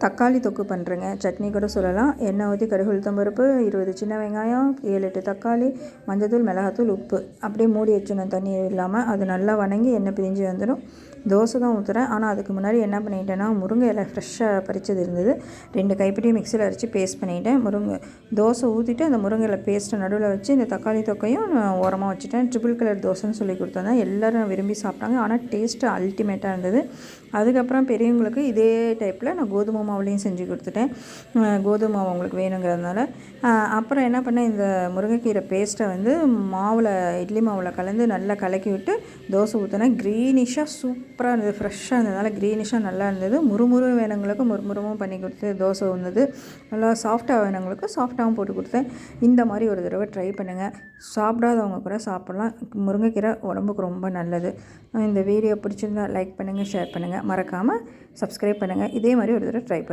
தக்காளி தொக்கு பண்ணுறேங்க. சட்னி கூட சொல்லலாம். எண்ணெய் ஊற்றி கடுகு உளுத்தம் பருப்பு, 20 சின்ன வெங்காயம், 7 8 தக்காளி, மஞ்சத்தூள், மிளகாத்தூள், உப்பு அப்படியே மூடி வச்சிடணும் தண்ணி இல்லாமல். அது நல்லா வணங்கி எண்ணெய் பிரிஞ்சு வந்துடும். தோசை தான் ஊற்றுறேன். ஆனால் அதுக்கு முன்னாடி என்ன பண்ணிட்டேன்னா, முருங்கை இலை ஃப்ரெஷ்ஷாக பறிச்சது இருந்தது. 2 கைப்பிடி மிக்சியில் அரைச்சி பேஸ்ட் பண்ணிவிட்டேன். தோசை ஊற்றிட்டு அந்த முருங்கை இலை பேஸ்ட்டை நடுவில் வச்சு இந்த தக்காளி தொக்கையும் ஓரமாக வச்சுட்டேன். ட்ரிபிள் கலர் தோசைன்னு சொல்லி கொடுத்தேன். எல்லோரும் விரும்பி சாப்பிட்டாங்க. ஆனால் டேஸ்ட்டு அல்டிமேட்டாக இருந்தது. அதுக்கப்புறம் பெரியவங்களுக்கு இதே டைப்பில் நான் கோதுமை மாவுலேயும் செஞ்சு கொடுத்துட்டேன். கோதுமை மாவு அவங்களுக்கு வேணுங்கிறதுனால. அப்புறம் என்ன பண்ணேன், இந்த முருங்கைக்கீரை பேஸ்ட்டை மாவில், இட்லி மாவில் கலந்து நல்லா கலக்கி விட்டு தோசை ஊற்றினேன். க்ரீனிஷாக சூப்பராக இருந்தது. ஃப்ரெஷ்ஷாக இருந்ததுனால க்ரீனிஷாக நல்லா இருந்தது. முறுமுறு வேணுங்களுக்கு முறுமுறுவும் பண்ணி கொடுத்து தோசை வந்தது. நல்லா சாஃப்டாக வேணுங்களுக்கு சாஃப்டாகவும் போட்டு கொடுத்தேன். இந்த மாதிரி ஒரு தடவை ட்ரை பண்ணுங்கள். சாப்பிடாதவங்க கூட சாப்பிட்லாம். முருங்கைக்கீரை உடம்புக்கு ரொம்ப நல்லது. இந்த வீடியோ பிடிச்சிருந்தா லைக் பண்ணுங்கள், ஷேர் பண்ணுங்கள். மறக்காமல் சப்ஸ்கிரைப் பண்ணுங்கள். இதே மாதிரி ஒரு தடவை ட்ரை பண்ணுங்கள்.